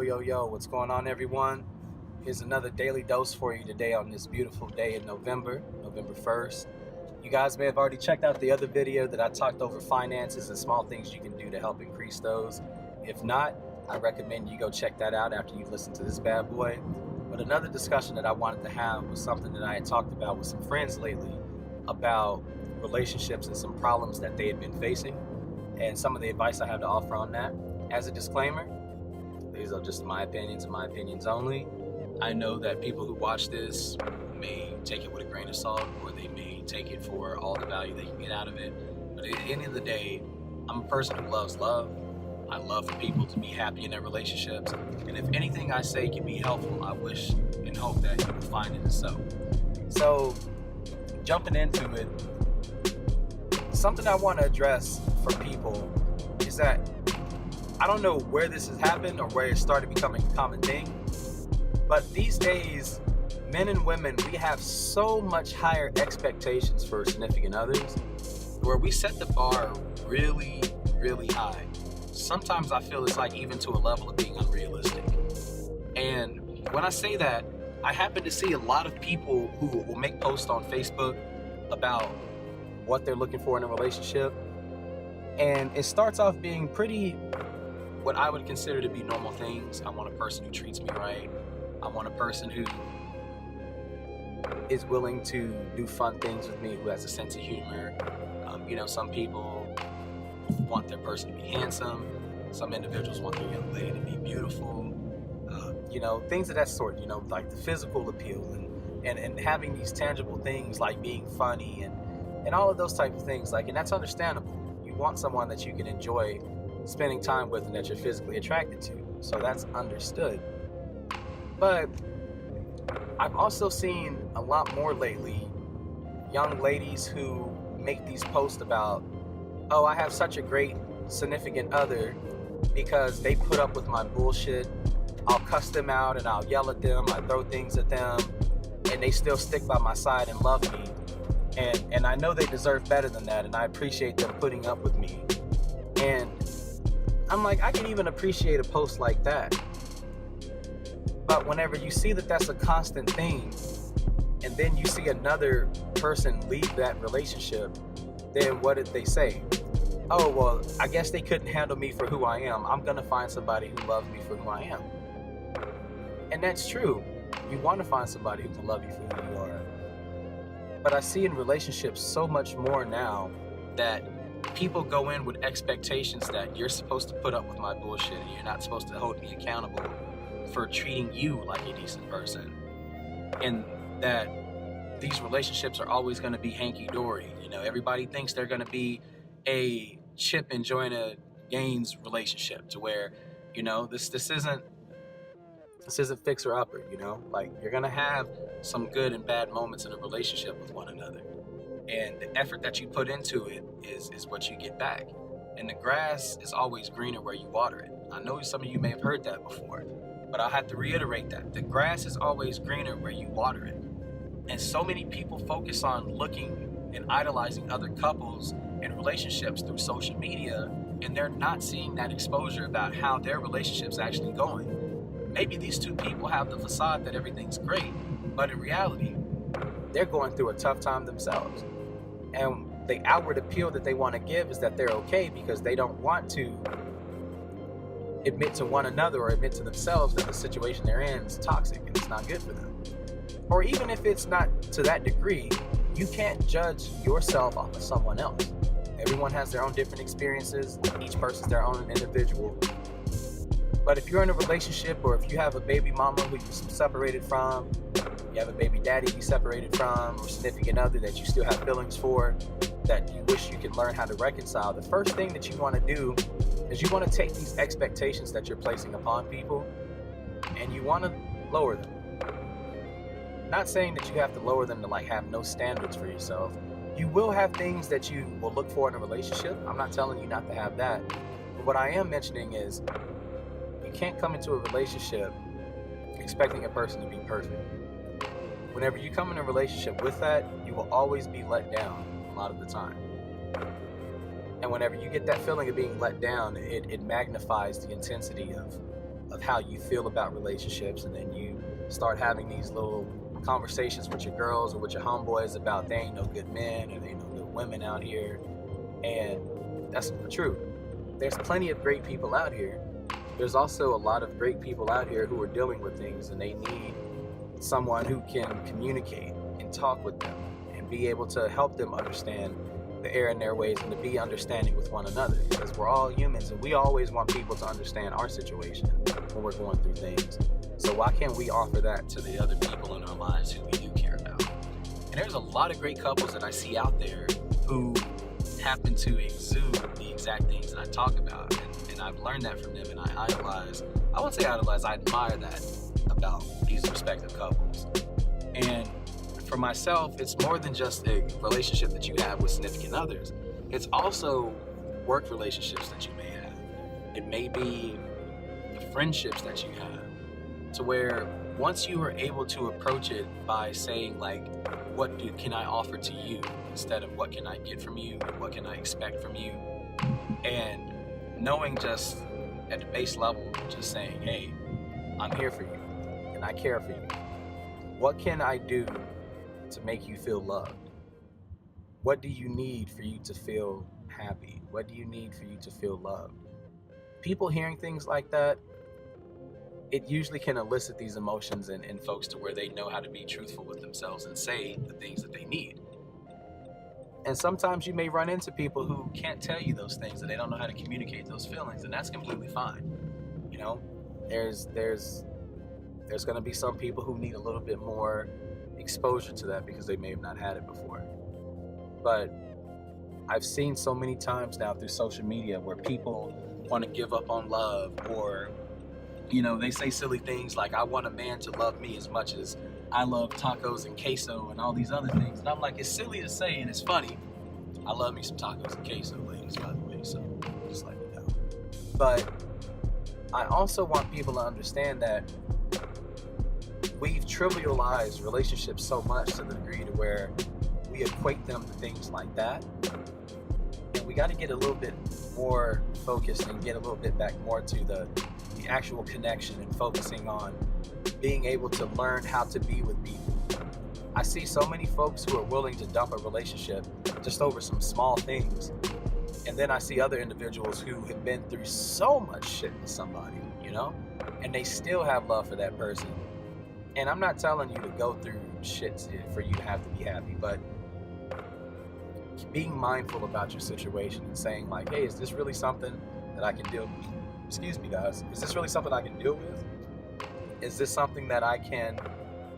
Yo, what's going on, everyone? Here's another daily dose for you today on this beautiful day in November 1st. You guys may have already checked out the other video that I talked over finances and small things you can do to help increase those. If not, I recommend you go check that out after you've listened to this bad boy. But another discussion that I wanted to have was something that I had talked about with some friends lately about relationships and some problems that they had been facing, and some of the advice I have to offer on that. As a disclaimer, these are just my opinions and my opinions only. I know that people who watch this may take it with a grain of salt, or they may take it for all the value they can get out of it. But at the end of the day, I'm a person who loves love. I love for people to be happy in their relationships. And if anything I say can be helpful, I wish and hope that you will find it so. So, jumping into it, something I want to address for people is that I don't know where this has happened or where it started becoming a common thing, but these days, men and women, we have so much higher expectations for significant others where we set the bar really, really high. Sometimes I feel it's like even to a level of being unrealistic. And when I say that, I happen to see a lot of people who will make posts on Facebook about what they're looking for in a relationship. And it starts off being pretty, what I would consider to be normal things. I want a person who treats me right. I want a person who is willing to do fun things with me, who has a sense of humor. Some people want their person to be handsome. Some individuals want their young lady to be beautiful. Things of that sort, like the physical appeal and having these tangible things like being funny and all of those types of things. And that's understandable. You want someone that you can enjoy spending time with and that you're physically attracted to. So that's understood. But I've also seen a lot more lately young ladies who make these posts about, oh, I have such a great significant other because they put up with my bullshit. I'll cuss them out and I'll yell at them. I throw things at them and they still stick by my side and love me. And I know they deserve better than that, and I appreciate them putting up with me. And I'm like, I can even appreciate a post like that. But whenever you see that that's a constant thing, and then you see another person leave that relationship, then what did they say? Oh, well, I guess they couldn't handle me for who I am. I'm going to find somebody who loves me for who I am. And that's true. You want to find somebody who can love you for who you are. But I see in relationships so much more now that people go in with expectations that you're supposed to put up with my bullshit and you're not supposed to hold me accountable for treating you like a decent person. And that these relationships are always going to be hanky-dory. Everybody thinks they're going to be a Chip and Joanna Gaines relationship to where, this isn't fixer upper, you're going to have some good and bad moments in a relationship with one another. And the effort that you put into it is what you get back. And the grass is always greener where you water it. I know some of you may have heard that before, but I'll have to reiterate that. The grass is always greener where you water it. And so many people focus on looking and idolizing other couples and relationships through social media, and they're not seeing that exposure about how their relationship's actually going. Maybe these two people have the facade that everything's great, but in reality, they're going through a tough time themselves. And the outward appeal that they want to give is that they're okay because they don't want to admit to one another or admit to themselves that the situation they're in is toxic and it's not good for them. Or even if it's not to that degree, you can't judge yourself off of someone else. Everyone has their own different experiences. Each person's their own individual. But if you're in a relationship, or if you have a baby mama who you're separated from, you have a baby daddy you separated from, or significant other that you still have feelings for, that you wish you could learn how to reconcile, the first thing that you want to do is you want to take these expectations that you're placing upon people and you want to lower them. Not saying that you have to lower them to have no standards for yourself. You will have things that you will look for in a relationship. I'm not telling you not to have that. But what I am mentioning is you can't come into a relationship expecting a person to be perfect. Whenever you come in a relationship with that, you will always be let down a lot of the time. And whenever you get that feeling of being let down, it magnifies the intensity of how you feel about relationships, and then you start having these little conversations with your girls or with your homeboys about they ain't no good men or they ain't no good women out here. And that's true. There's plenty of great people out here. There's also a lot of great people out here who are dealing with things, and they need someone who can communicate and talk with them and be able to help them understand the error in their ways and to be understanding with one another, because we're all humans and we always want people to understand our situation when we're going through things. So why can't we offer that to the other people in our lives who we do care about? And there's a lot of great couples that I see out there who happen to exude the exact things that I talk about, and I've learned that from them, and I admire that about these respective couples. And for myself, it's more than just a relationship that you have with significant others. It's also work relationships that you may have. It may be the friendships that you have, to where once you are able to approach it by saying, like, can I offer to you, instead of what can I get from you and what can I expect from you, and knowing just at the base level, just saying, hey, I'm here for you and I care for you. What can I do to make you feel loved? What do you need for you to feel happy? What do you need for you to feel loved? People hearing things like that, it usually can elicit these emotions in folks to where they know how to be truthful with themselves and say the things that they need. And sometimes you may run into people who can't tell you those things, and they don't know how to communicate those feelings, and that's completely fine. You know, there's going to be some people who need a little bit more exposure to that because they may have not had it before. But I've seen so many times now through social media where people want to give up on love, or, you know, they say silly things like, I want a man to love me as much as I love tacos and queso and all these other things. And I'm like, it's silly to say and it's funny. I love me some tacos and queso, ladies, by the way, so just let me know. But I also want people to understand that we've trivialized relationships so much to the degree to where we equate them to things like that. And we got to get a little bit more focused and get a little bit back more to the actual connection and focusing on being able to learn how to be with people. I see so many folks who are willing to dump a relationship just over some small things. And then I see other individuals who have been through so much shit with somebody, you know, and they still have love for that person. And I'm not telling you to go through shit for you to have to be happy, but being mindful about your situation and saying, like, hey, is this really something that I can deal with? Excuse me, guys. Is this really something I can deal with? Is this something that I can,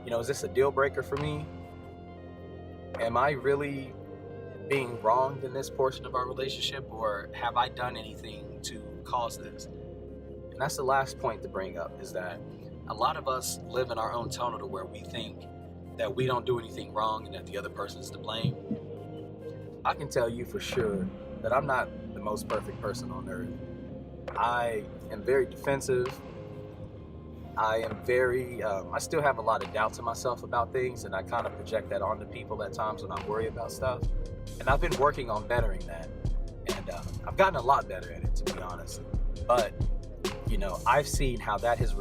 you know, is this a deal breaker for me? Am I really being wronged in this portion of our relationship, or have I done anything to cause this? And that's the last point to bring up, is that a lot of us live in our own tunnel to where we think that we don't do anything wrong and that the other person is to blame. I can tell you for sure that I'm not the most perfect person on earth. I am very defensive. I am I still have a lot of doubts in myself about things, and I kind of project that onto people at times when I worry about stuff. And I've been working on bettering that. And I've gotten a lot better at it, to be honest. But, you know, I've seen how that has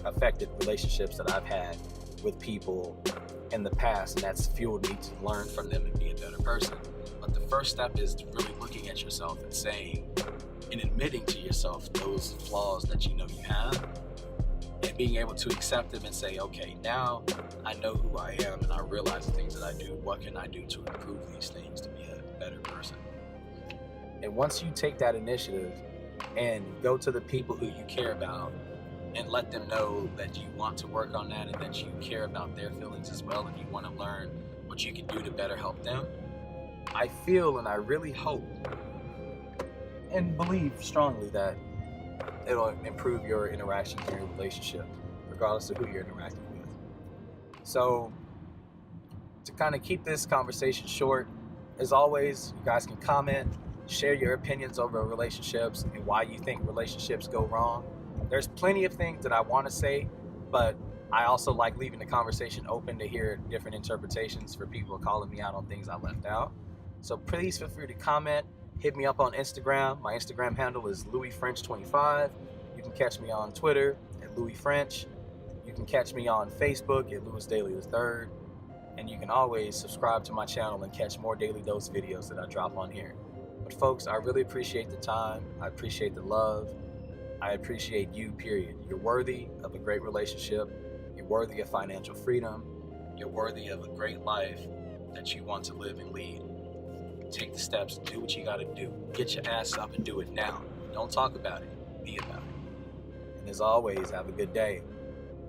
affected relationships that I've had with people in the past, and that's fueled me to learn from them and be a better person. But the first step is really looking at yourself and saying, and admitting to yourself those flaws that you know you have, and being able to accept them and say, okay, now I know who I am and I realize the things that I do. What can I do to improve these things to be a better person? And once you take that initiative and go to the people who you care about and let them know that you want to work on that and that you care about their feelings as well, and you want to learn what you can do to better help them, I feel and I really hope and believe strongly that it'll improve your interactions in your relationship, regardless of who you're interacting with. So, to kind of keep this conversation short, as always, you guys can comment, share your opinions over relationships and why you think relationships go wrong. There's plenty of things that I want to say, but I also like leaving the conversation open to hear different interpretations for people calling me out on things I left out. So please feel free to comment. Hit me up on Instagram. My Instagram handle is LouisFrench25. You can catch me on Twitter at Louis French. You can catch me on Facebook at Louis Daily III. And you can always subscribe to my channel and catch more Daily Dose videos that I drop on here. But folks, I really appreciate the time. I appreciate the love. I appreciate you, period. You're worthy of a great relationship. You're worthy of financial freedom. You're worthy of a great life that you want to live and lead. Take the steps, do what you gotta do. Get your ass up and do it now. Don't talk about it, be about it. And as always, have a good day.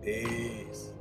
Peace.